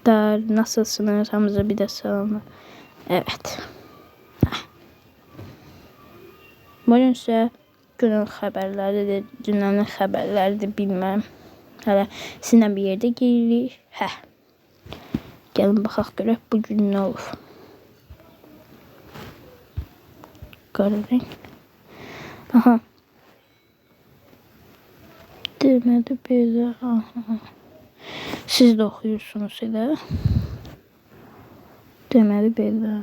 Arkadaşlar nasılsınız? Hamza bir de selam. Evet. Bugün ise günün xəbərləridir, dünyanın xəbərləridir, bilməm. Hələ sizinlə bir yerdə giririk. Gəlin baxaq görək bu gün nə olur. Qara renk. Aha. Demədi belə. Aha. Siz də oxuyursunuz elə. Deməli belə.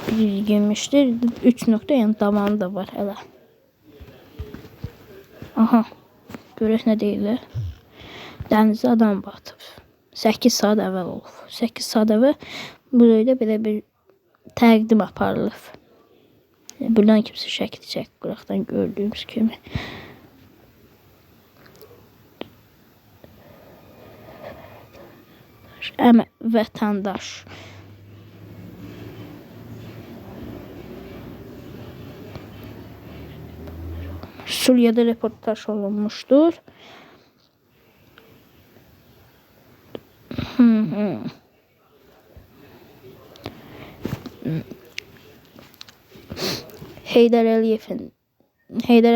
Bir girmişdir. 3 nokta yani damanı da var hələ. Aha. Görək nə deyirlər. Dənizə adam batıb. 8 saat əvvəl olub. 8 saat əvvəl buraya belə bir təqdim aparılıb. Buradan kimsə şəkil çək. Qıraqdan gördüyümüz kimi. Vətəndaş. Suriyada reportaj olunmuşdur. Heydər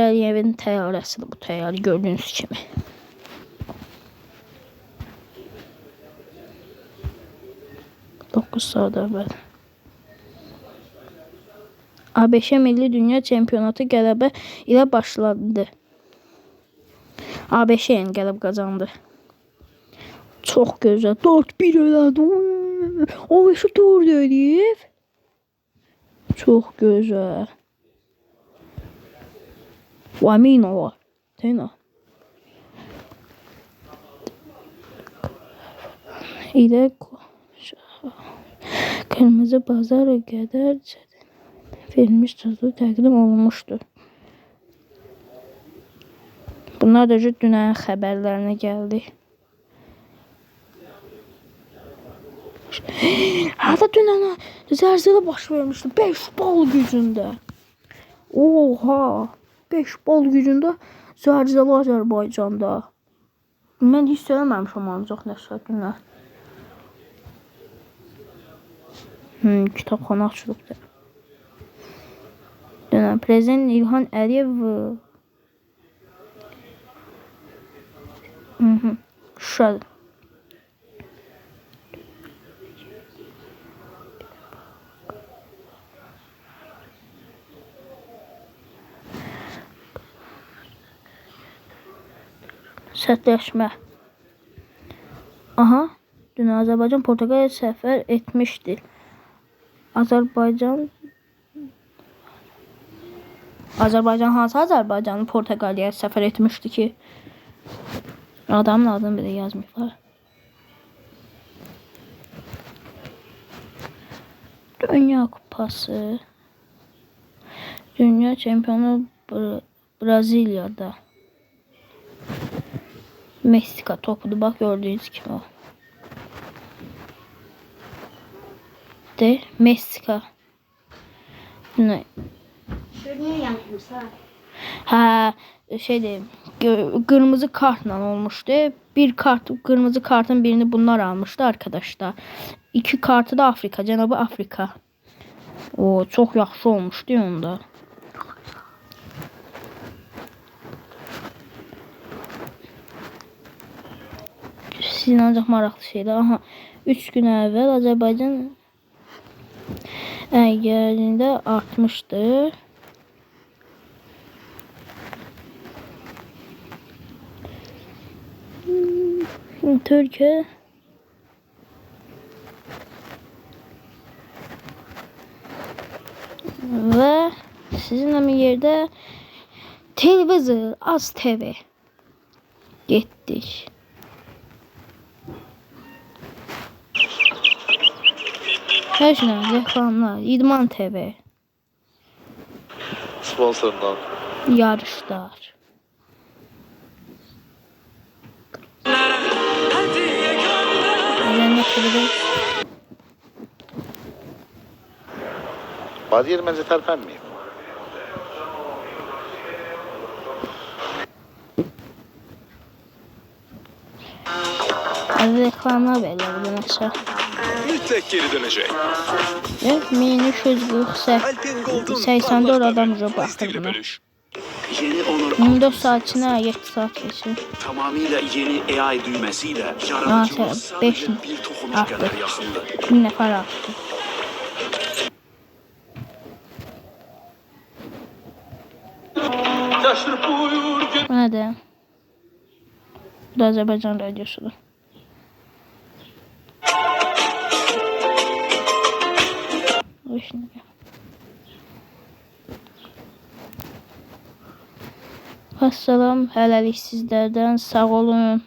Əliyevin təyyarəsidir bu təyyarə gördüyünüz kimi. Saat əvvəl. ABŞ Milli Dünya Çempionatı qələbə ilə başladı. ABŞ yəni qələb qazandı. Çox gözəl. 4-1 elədi. ABC 4 eləyib. Çox gözəl. Vamino var. Tena. İlə Kırmızı Bazar qədər verilmiş sözü təqdim olunmuşdur. Bunlar da dünyanın xəbərlərinə gəldi. Hətta dünyanın zəlzələ baş vermişdi. 5 bal gücündə. Oha! 5 bal gücündə zəlzələ Azərbaycanda. Mən hiss eləməmişəm ancaq nəsə günlər. Kitabxana açılıbdır. Dönəm prezident İlham Əliyev Şuşadır. Sərtləşmə. Aha. Dün Azərbaycan Portuqaliya səfər etmişdi. Azərbaycan hansı Azərbaycanın Portuqaliyaya səfər etmişdi ki? Adamın adını belə yazmışlar. Dünya Kupası. Dünya çempionu Braziliyada. Meksika topudur. Bak gördüğünüz gibi o. De Meksika. Ne? Ha şeyde kırmızı kartla olmuştu. Kırmızı kartın birini bunlar almıştı arkadaşlar. 2 kartı da Afrika, Cənubi Afrika. O çok yaxşı olmuşdu onda. Sizin ancaq maraqlı şeydir. Aha 3 gün əvvəl Azərbaycan yerində artmışdı. Türkiye ve sizinle bir yerde televizyon Az TV gittik. Her şey reklamlar, İdman TV. Sponsorundan. Yarışlar. Bazı yer bence tərpənməyib. Reklamlar verirler buradan aşağı. Mütlak geri dönecek. Ve 1384 adam bakır buna. Yeni Honor 14 saat içinde 7 saat geçiyor. tamamıyla yeni AI düğmesiyle Aa, yaratıcımız beş sadece bir dokunuş arttı. kadar yakındı. 1000 nefer arttı. Bu ne de? Bu da Azerbaycan radyosudur. Assalam, hələlik sizlərdən sağ olun.